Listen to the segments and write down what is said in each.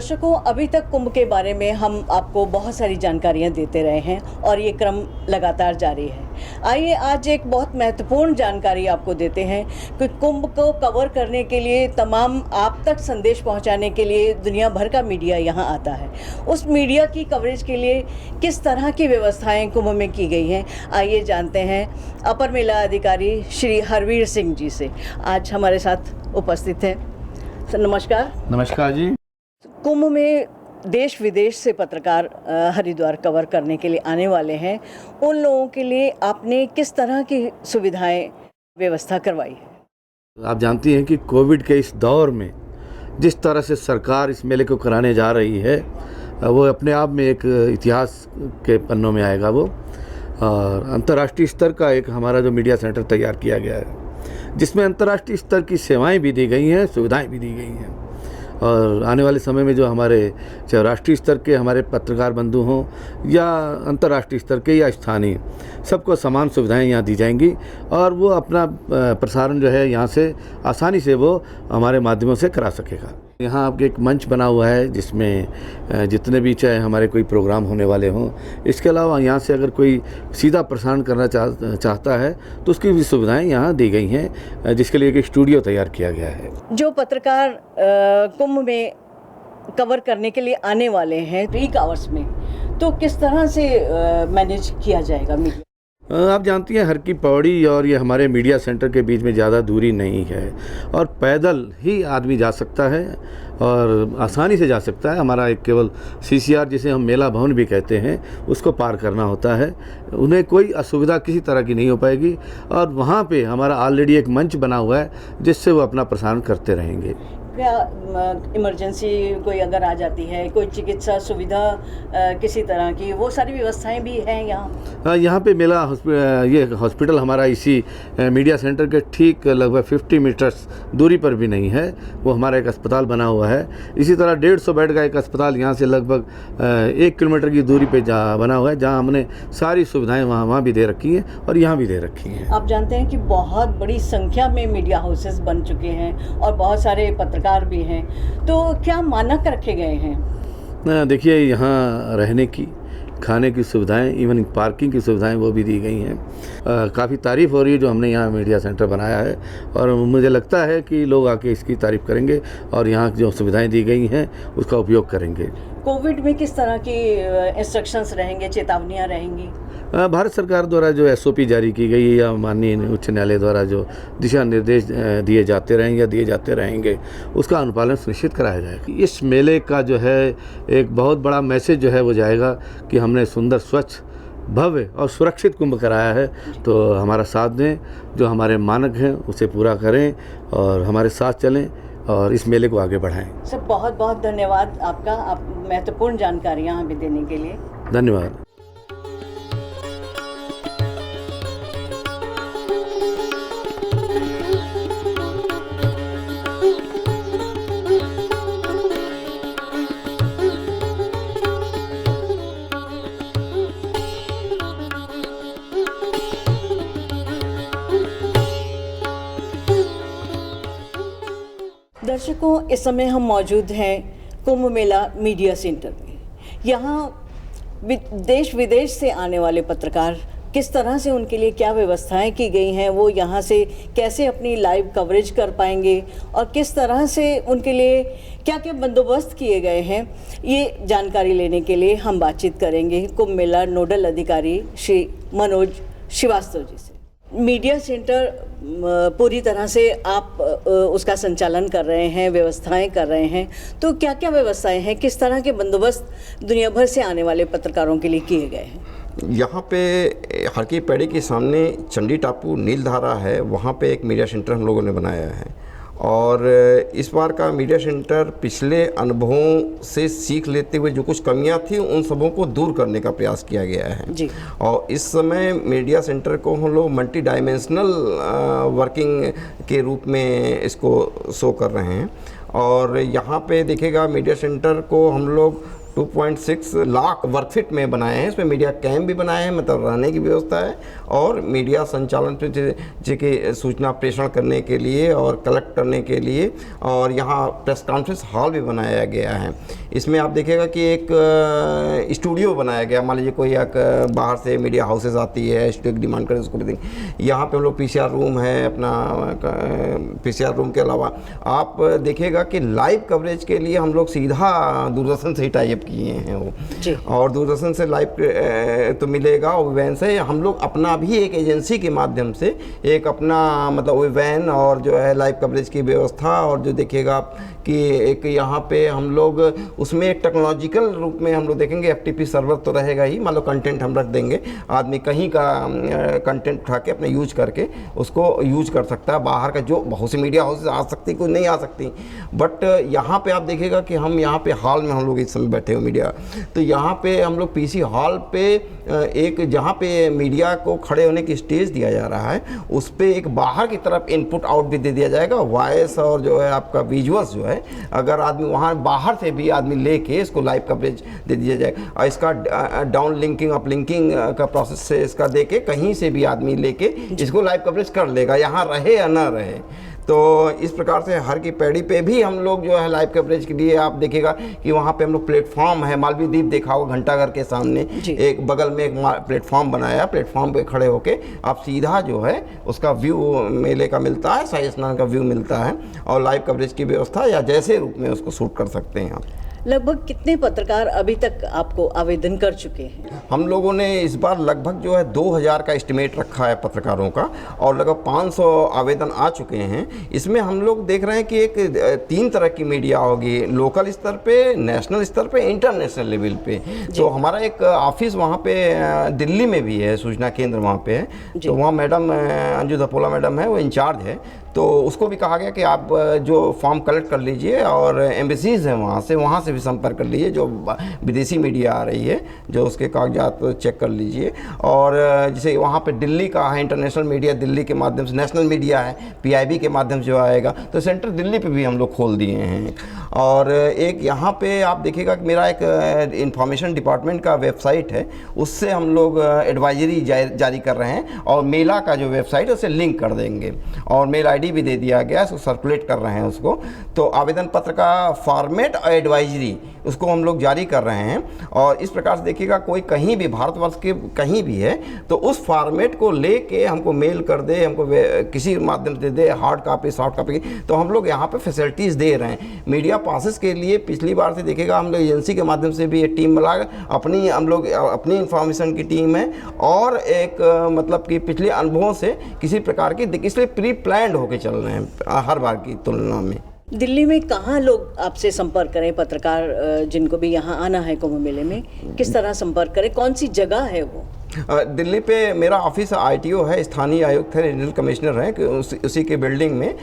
दर्शकों, अभी तक कुंभ के बारे में हम आपको बहुत सारी जानकारियां देते रहे हैं और ये क्रम लगातार जारी है। आइए आज एक बहुत महत्वपूर्ण जानकारी आपको देते हैं कि कुंभ को कवर करने के लिए, तमाम आप तक संदेश पहुंचाने के लिए दुनिया भर का मीडिया यहां आता है। उस मीडिया की कवरेज के लिए किस तरह की व्यवस्थाएं कुंभ में की गई हैं, आइए जानते हैं अपर मेला अधिकारी श्री हरवीर सिंह जी से। आज हमारे साथ उपस्थित हैं। नमस्कार। नमस्कार जी। कुंभ में देश विदेश से पत्रकार हरिद्वार कवर करने के लिए आने वाले हैं। उन लोगों के लिए आपने किस तरह की सुविधाएं व्यवस्था करवाई है? आप जानती हैं कि कोविड के इस दौर में जिस तरह से सरकार इस मेले को कराने जा रही है, वो अपने आप में एक इतिहास के पन्नों में आएगा। वो और अंतर्राष्ट्रीय स्तर का एक हमारा जो मीडिया सेंटर तैयार किया गया है, जिसमें अंतर्राष्ट्रीय स्तर की सेवाएं भी दी गई हैं, सुविधाएं भी दी गई हैं। और आने वाले समय में जो हमारे चाहे राष्ट्रीय स्तर के हमारे पत्रकार बंधु हों या अंतर्राष्ट्रीय स्तर के या स्थानीय, सबको समान सुविधाएं यहाँ दी जाएंगी और वो अपना प्रसारण जो है यहाँ से आसानी से वो हमारे माध्यमों से करा सकेगा। यहाँ आपके एक मंच बना हुआ है जिसमें जितने भी चाहे हमारे कोई प्रोग्राम होने वाले हों, इसके अलावा यहाँ से अगर कोई सीधा प्रसारण करना चाहता है तो उसकी भी सुविधाएं यहाँ दी गई हैं, जिसके लिए एक स्टूडियो तैयार किया गया है। जो पत्रकार कुंभ में कवर करने के लिए आने वाले हैं पीक आवर्स में, तो किस तरह से मैनेज किया जाएगा मीडिया? आप जानती हैं हर की पौड़ी और ये हमारे मीडिया सेंटर के बीच में ज़्यादा दूरी नहीं है और पैदल ही आदमी जा सकता है और आसानी से जा सकता है। हमारा एक केवल CCR, जिसे हम मेला भवन भी कहते हैं, उसको पार करना होता है। उन्हें कोई असुविधा किसी तरह की नहीं हो पाएगी और वहाँ पे हमारा ऑलरेडी एक मंच बना हुआ है जिससे वो अपना प्रसारण करते रहेंगे। क्या इमरजेंसी कोई अगर आ जाती है, कोई चिकित्सा सुविधा किसी तरह की, वो सारी व्यवस्थाएं भी हैं यहाँ? यहाँ पे मेला ये हॉस्पिटल हमारा इसी मीडिया सेंटर के ठीक लगभग 50 मीटर्स दूरी पर भी नहीं है। वो हमारा एक अस्पताल बना हुआ है। इसी तरह 150 बेड का एक अस्पताल यहाँ से लगभग 1 किलोमीटर की दूरी पे बना हुआ है, जहाँ हमने सारी सुविधाएँ वहाँ भी दे रखी हैं और यहाँ भी दे रखी हैं। आप जानते हैं कि बहुत बड़ी संख्या में मीडिया हाउसेस बन चुके हैं और बहुत सारे पत्रकार भी हैं, तो क्या मानक रखे गए हैं? देखिए, यहाँ रहने की, खाने की सुविधाएं, इवन पार्किंग की सुविधाएं वो भी दी गई हैं। काफ़ी तारीफ़ हो रही है जो हमने यहाँ मीडिया सेंटर बनाया है और मुझे लगता है कि लोग आके इसकी तारीफ़ करेंगे और यहाँ जो सुविधाएं दी गई हैं उसका उपयोग करेंगे। कोविड में किस तरह की इंस्ट्रक्शंस रहेंगे, चेतावनियाँ रहेंगी? भारत सरकार द्वारा जो SOP जारी की गई है या माननीय उच्च न्यायालय द्वारा जो दिशा निर्देश दिए जाते रहेंगे या दिए जाते रहेंगे, उसका अनुपालन सुनिश्चित कराया जाएगा। इस मेले का जो है एक बहुत बड़ा मैसेज जो है वो जाएगा कि हमने सुंदर, स्वच्छ, भव्य और सुरक्षित कुंभ कराया है। तो हमारा साथ दें, जो हमारे मानक हैं उसे पूरा करें और हमारे साथ चलें और इस मेले को आगे बढ़ाएं। सर, बहुत बहुत धन्यवाद आपका, आप महत्वपूर्ण जानकारियाँ हमें देने के लिए। धन्यवाद। दर्शकों, इस समय हम मौजूद हैं कुंभ मेला मीडिया सेंटर में। यहाँ देश विदेश से आने वाले पत्रकार किस तरह से, उनके लिए क्या व्यवस्थाएं की गई हैं, वो यहाँ से कैसे अपनी लाइव कवरेज कर पाएंगे और किस तरह से उनके लिए क्या क्या बंदोबस्त किए गए हैं, ये जानकारी लेने के लिए हम बातचीत करेंगे कुंभ मेला नोडल अधिकारी श्री मनोज श्रीवास्तव जी से। मीडिया सेंटर पूरी तरह से आप उसका संचालन कर रहे हैं, व्यवस्थाएं कर रहे हैं, तो क्या क्या व्यवस्थाएं हैं, किस तरह के बंदोबस्त दुनिया भर से आने वाले पत्रकारों के लिए किए गए हैं? यहाँ पे हर की पैड़ी के सामने चंडी टापू नीलधारा है, वहाँ पे एक मीडिया सेंटर हम लोगों ने बनाया है और इस बार का मीडिया सेंटर पिछले अनुभवों से सीख लेते हुए जो कुछ कमियां थी उन सबों को दूर करने का प्रयास किया गया है जी। और इस समय मीडिया सेंटर को हम लोग मल्टी डायमेंशनल वर्किंग के रूप में इसको शो कर रहे हैं और यहाँ पे देखिएगा मीडिया सेंटर को हम लोग 2.6 लाख वर्कफिट में बनाए हैं। इसमें मीडिया कैंप भी बनाए हैं, मतलब रहने की व्यवस्था है, और मीडिया संचालन के सूचना प्रेषण करने के लिए और कलेक्ट करने के लिए, और यहाँ प्रेस कॉन्फ्रेंस हॉल भी बनाया गया है। इसमें आप देखिएगा कि एक स्टूडियो बनाया गया। मान लीजिए कोई एक बाहर से मीडिया हाउसेज आती है, स्टूडियो की डिमांड करें उसको भी देंगे। यहाँ पे हम लोग PCR रूम है अपना। PCR रूम के अलावा आप देखिएगा कि लाइव कवरेज के लिए हम लोग सीधा दूरदर्शन से ही टाई अप किए हैं वो जी। और दूरदर्शन से लाइव तो मिलेगा, और वैन से हम लोग अपना भी एक एजेंसी के माध्यम से एक अपना मतलब वैन और जो है लाइव कवरेज की व्यवस्था, और जो देखिएगा कि एक यहाँ पे हम लोग उसमें एक टेक्नोलॉजिकल रूप में हम लोग देखेंगे FTP सर्वर तो रहेगा ही, मान लो कंटेंट हम रख देंगे, आदमी कहीं का कंटेंट उठा के अपने यूज करके उसको यूज कर सकता है। बाहर का जो बहुत सी मीडिया हाउसेज आ सकती, कोई नहीं आ सकती, बट यहाँ पे आप देखिएगा कि हम यहाँ पे हॉल में हम लोग इस समय बैठे हो मीडिया, तो यहाँ पे हम लोग PC हॉल पे एक जहाँ पे मीडिया को खड़े होने की स्टेज दिया जा रहा है, उस पर एक बाहर की तरफ इनपुट आउट भी दे दिया जाएगा, वॉइस और जो है आपका विजुअल्स जो है, अगर आदमी वहाँ बाहर से भी आदमी लेके इसको लाइव कवरेज दे दिया जाएगा। और इसका डाउन लिंकिंग अप लिंकिंग का प्रोसेस से इसका देके कहीं से भी आदमी लेके इसको लाइव कवरेज कर लेगा, यहाँ रहे या ना रहे। तो इस प्रकार से हर की पैड़ी पे भी हम लोग जो है लाइव कवरेज के लिए आप देखिएगा कि वहाँ पे हम लोग प्लेटफॉर्म है, मालवीय द्वीप देखा होगा घंटाघर के सामने एक बगल में एक प्लेटफॉर्म बनाया, प्लेटफॉर्म पे खड़े होके आप सीधा जो है उसका व्यू मेले का मिलता है, शाही स्नान का व्यू मिलता है, और लाइव कवरेज की व्यवस्था या जैसे रूप में उसको शूट कर सकते हैं आप। लगभग कितने पत्रकार अभी तक आपको आवेदन कर चुके हैं? हम लोगों ने इस बार लगभग जो है 2000 का एस्टिमेट रखा है पत्रकारों का, और लगभग 500 आवेदन आ चुके हैं। इसमें हम लोग देख रहे हैं कि एक 3 तरह की मीडिया होगी, लोकल स्तर पे, नेशनल स्तर पे, इंटरनेशनल लेवल पे। तो हमारा एक ऑफिस वहाँ पे दिल्ली में भी है, सूचना केंद्र वहाँ पे है, तो वहाँ मैडम अंजू धपोला मैडम है, वो इंचार्ज है, तो उसको भी कहा गया कि आप जो फॉर्म कलेक्ट कर लीजिए, और एम्बेसीज हैं वहाँ से भी संपर्क कर लीजिए, जो विदेशी मीडिया आ रही है जो उसके कागजात चेक कर लीजिए। और जैसे वहाँ पे दिल्ली का है, इंटरनेशनल मीडिया दिल्ली के माध्यम से, नेशनल मीडिया है PIB के माध्यम से जो आएगा, तो सेंटर दिल्ली पे भी हम लोग खोल दिए हैं। और एक यहाँ पे आप देखिएगा कि मेरा एक इंफॉर्मेशन डिपार्टमेंट का वेबसाइट है, उससे हम लोग एडवाइजरी जारी कर रहे हैं, और मेला का जो वेबसाइट है उससे लिंक कर देंगे, और मेल ID भी दे दिया गया, उसको सर्कुलेट कर रहे हैं उसको। तो आवेदन पत्र का फॉर्मेट और एडवाइजरी उसको हम लोग जारी कर रहे हैं, और इस प्रकार से देखिएगा कोई कहीं भी भारतवर्ष के कहीं भी है तो उस फॉर्मेट को लेके हमको मेल कर दे, हमको किसी माध्यम से दे, हार्ड कॉपी सॉफ्ट कॉपी, तो हम लोग यहाँ पे फैसिलिटीज़ दे रहे हैं। मीडिया पासेस के लिए पिछली बार से देखिएगा हम लोग एजेंसी के माध्यम से भी एक टीम बना, अपनी हम लोग अपनी इंफॉर्मेशन की टीम है, और एक मतलब कि पिछले अनुभवों से किसी प्रकार की इसलिए प्री प्लान्ड होकर चल रहे हैं हर बार की तुलना में। दिल्ली में कहाँ लोग आपसे संपर्क करें, पत्रकार जिनको भी यहाँ आना है कुंभ मेले में, किस तरह संपर्क करें, कौन सी जगह है वो? दिल्ली पे मेरा ऑफिस ITO है, स्थानीय आयुक्त है, रीजनल कमिश्नर है, कि उसी के बिल्डिंग में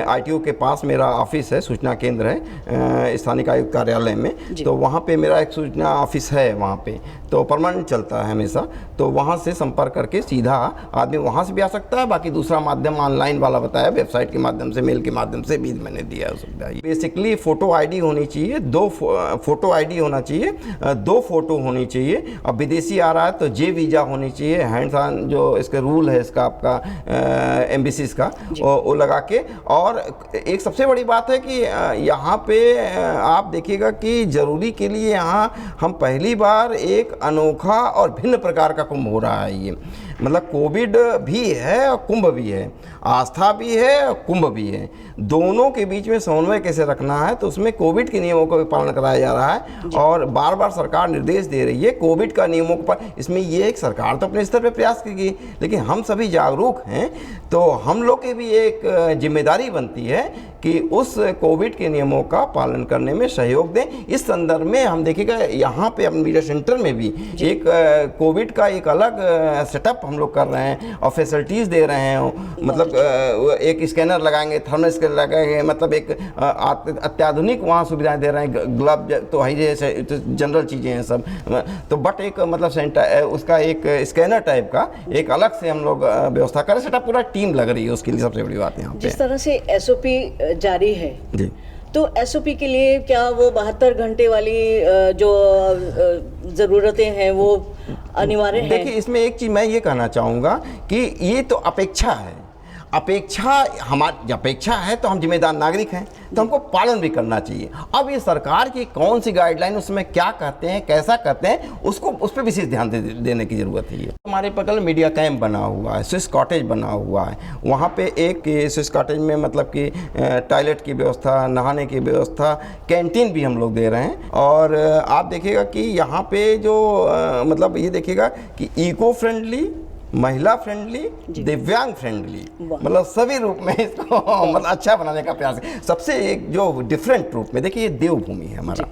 ITO के पास मेरा ऑफिस है, सूचना केंद्र है स्थानीय आयुक्त कार्यालय में। तो वहाँ पे मेरा एक सूचना ऑफिस है, वहाँ पे तो परमानेंट चलता है हमेशा, तो वहाँ से संपर्क करके सीधा आदमी वहाँ से भी आ सकता है। बाकी दूसरा माध्यम ऑनलाइन वाला बताया, वेबसाइट के माध्यम से, मेल के माध्यम से भी मैंने दिया है सुविधा। बेसिकली फ़ोटो ID होनी चाहिए, 2 फोटो ID होना चाहिए, 2 फोटो होनी चाहिए। अब विदेशी आ रहा है तो J वीज़ा होनी चाहिए, हैंड्स ऑन जो इसका रूल है इसका आपका एम्बेसीज का, वो लगा के। और एक सबसे बड़ी बात है कि यहाँ पे आप देखिएगा कि ज़रूरी के लिए यहाँ हम पहली बार एक अनोखा और भिन्न प्रकार का कुंभ हो रहा है। ये मतलब कोविड भी है और कुंभ भी है, आस्था भी है और कुंभ भी है, दोनों के बीच में समन्वय कैसे रखना है, तो उसमें कोविड के नियमों का भी पालन कराया जा रहा है। और बार बार सरकार निर्देश दे रही है कोविड का नियमों पर। इसमें ये एक सरकार तो अपने स्तर पर प्रयास की, लेकिन हम सभी जागरूक हैं, तो हम लोग की भी एक जिम्मेदारी बनती है कि उस कोविड के नियमों का पालन करने में सहयोग दें। इस संदर्भ में हम देखिएगा यहाँ पे अपने मीडिया सेंटर में भी एक कोविड का एक अलग सेटअप हम लोग कर रहे हैं और फैसिलिटीज़ दे रहे हैं। मतलब एक स्कैनर लगाएंगे, थर्मल स्कैनर लगाएंगे, मतलब एक अत्याधुनिक वहाँ सुविधाएं दे रहे हैं। ग्लव तो है जैसे जनरल चीज़ें हैं सब, तो बट एक मतलब सेंटर उसका एक स्कैनर टाइप का एक अलग से हम लोग व्यवस्था करें। सेटअप पूरा टीम लग रही है उसके लिए, सबसे बड़ी बात यहाँ पे। जिस तरह से SOP जारी है जी, तो एसओपी के लिए क्या वो 72 घंटे वाली जो ज़रूरतें हैं वो अनिवार्य है? देखिए, इसमें एक चीज़ मैं ये कहना चाहूँगा कि ये तो अपेक्षा है। हमारी अपेक्षा है तो हम जिम्मेदार नागरिक हैं, तो हमको पालन भी करना चाहिए। अब ये सरकार की कौन सी गाइडलाइन, उसमें क्या कहते हैं, कैसा कहते हैं, उस पर विशेष ध्यान देने की ज़रूरत है। हमारे बगल मीडिया कैंप बना हुआ है, स्विस कॉटेज बना हुआ है। वहाँ पे एक स्विस कॉटेज में मतलब कि टॉयलेट की व्यवस्था, नहाने की व्यवस्था, कैंटीन भी हम लोग दे रहे हैं। और आप देखिएगा कि यहाँ पे जो मतलब ये देखिएगा कि इको फ्रेंडली, महिला फ्रेंडली, दिव्यांग फ्रेंडली, मतलब सभी रूप में इसको मतलब अच्छा बनाने का प्रयास है। सबसे एक जो डिफरेंट रूप में देखिए, ये देवभूमि है हमारा,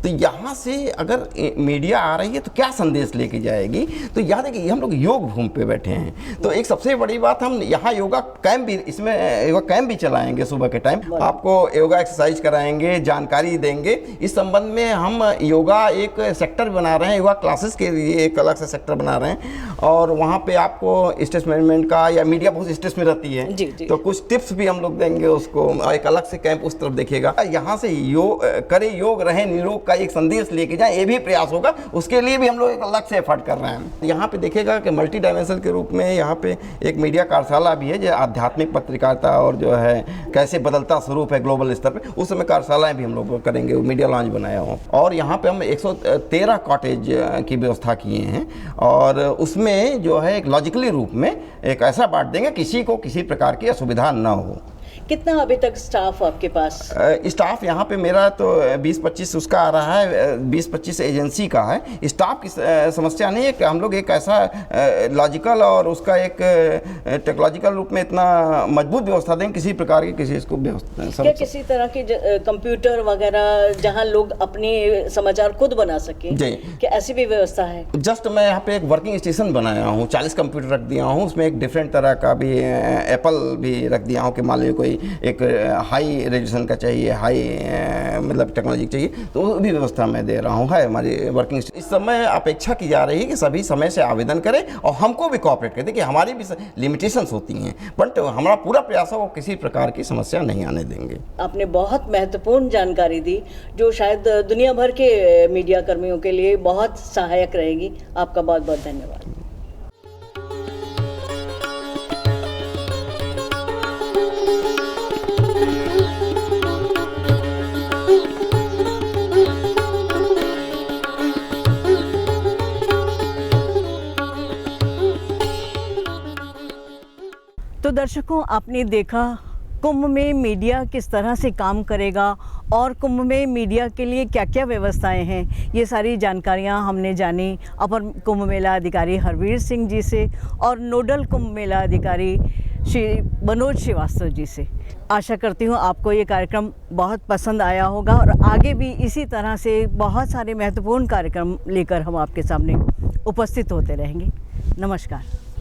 तो यहाँ से अगर मीडिया आ रही है तो क्या संदेश लेके जाएगी। तो यहाँ देखिए, हम लोग योग भूमि पे बैठे हैं, तो एक सबसे बड़ी बात, हम यहाँ योगा कैंप भी, इसमें योगा कैंप भी चलाएंगे सुबह के टाइम, आपको योगा एक्सरसाइज कराएंगे, जानकारी देंगे। इस संबंध में हम योगा एक सेक्टर बना रहे हैं, योगा क्लासेस के लिए एक अलग से सेक्टर बना रहे हैं। और वहाँ पे आपको स्ट्रेस मैनेजमेंट का, या मीडिया बहुत स्ट्रेस में रहती है, तो कुछ टिप्स भी हम लोग देंगे उसको, एक अलग से कैंप उस तरफ देखिएगा। यहाँ से योग रहे निरोग एक संदेश लेके जाए, ये भी प्रयास होगा। उसके लिए भी हम लोग एक अलग से एफर्ट कर रहे हैं। यहाँ पे देखेगा कि मल्टी डायमेंशनल के रूप में यहाँ पे एक मीडिया कार्यशाला भी है, जो आध्यात्मिक पत्रकारिता और जो है कैसे बदलता स्वरूप है ग्लोबल स्तर पे, उस समय कार्यशालाएं भी हम लोग करेंगे। मीडिया लॉन्च बनाया हो, और यहाँ पे हम 113 कॉटेज की व्यवस्था किए हैं, और उसमें जो है एक लॉजिकली रूप में एक ऐसा बांट देंगे किसी को किसी प्रकार की असुविधा न हो। कितना अभी तक स्टाफ आपके पास? स्टाफ यहाँ पे मेरा तो 20-25 उसका आ रहा है, 20-25 एजेंसी का है। स्टाफ की समस्या नहीं है कि हम लोग एक ऐसा लॉजिकल और उसका एक टेक्नोलॉजिकल रूप में इतना मजबूत व्यवस्था दें, किसी प्रकार की किसी इसको क्या किसी तरह के कंप्यूटर वगैरह जहाँ लोग अपने समाचार खुद बना सकें, क्या ऐसी भी व्यवस्था है? जस्ट मैं यहाँ पे एक वर्किंग स्टेशन बनाया हूँ, 40 कंप्यूटर रख दिया हूँ, उसमें एक डिफरेंट तरह का भी एप्पल भी रख दिया हूँ कि मान लीजिए कोई एक हाई रेजोल्यूशन का चाहिए, हाई मतलब टेक्नोलॉजी चाहिए, तो वो भी व्यवस्था मैं दे रहा हूँ। है हमारी वर्किंग। इस समय अपेक्षा की जा रही है कि सभी समय से आवेदन करें और हमको भी कोऑपरेट करें। देखिए, हमारी भी लिमिटेशंस होती हैं, बट हमारा पूरा प्रयास है वो किसी प्रकार की समस्या नहीं आने देंगे। आपने बहुत महत्वपूर्ण जानकारी दी, जो शायद दुनिया भर के मीडिया कर्मियों के लिए बहुत सहायक रहेगी। आपका बहुत बहुत धन्यवाद। तो दर्शकों, आपने देखा कुंभ में मीडिया किस तरह से काम करेगा और कुंभ में मीडिया के लिए क्या क्या व्यवस्थाएं हैं। ये सारी जानकारियां हमने जानी अपर कुंभ मेला अधिकारी हरवीर सिंह जी से और नोडल कुंभ मेला अधिकारी श्री मनोज श्रीवास्तव जी से। आशा करती हूँ आपको ये कार्यक्रम बहुत पसंद आया होगा और आगे भी इसी तरह से बहुत सारे महत्वपूर्ण कार्यक्रम लेकर हम आपके सामने उपस्थित होते रहेंगे। नमस्कार।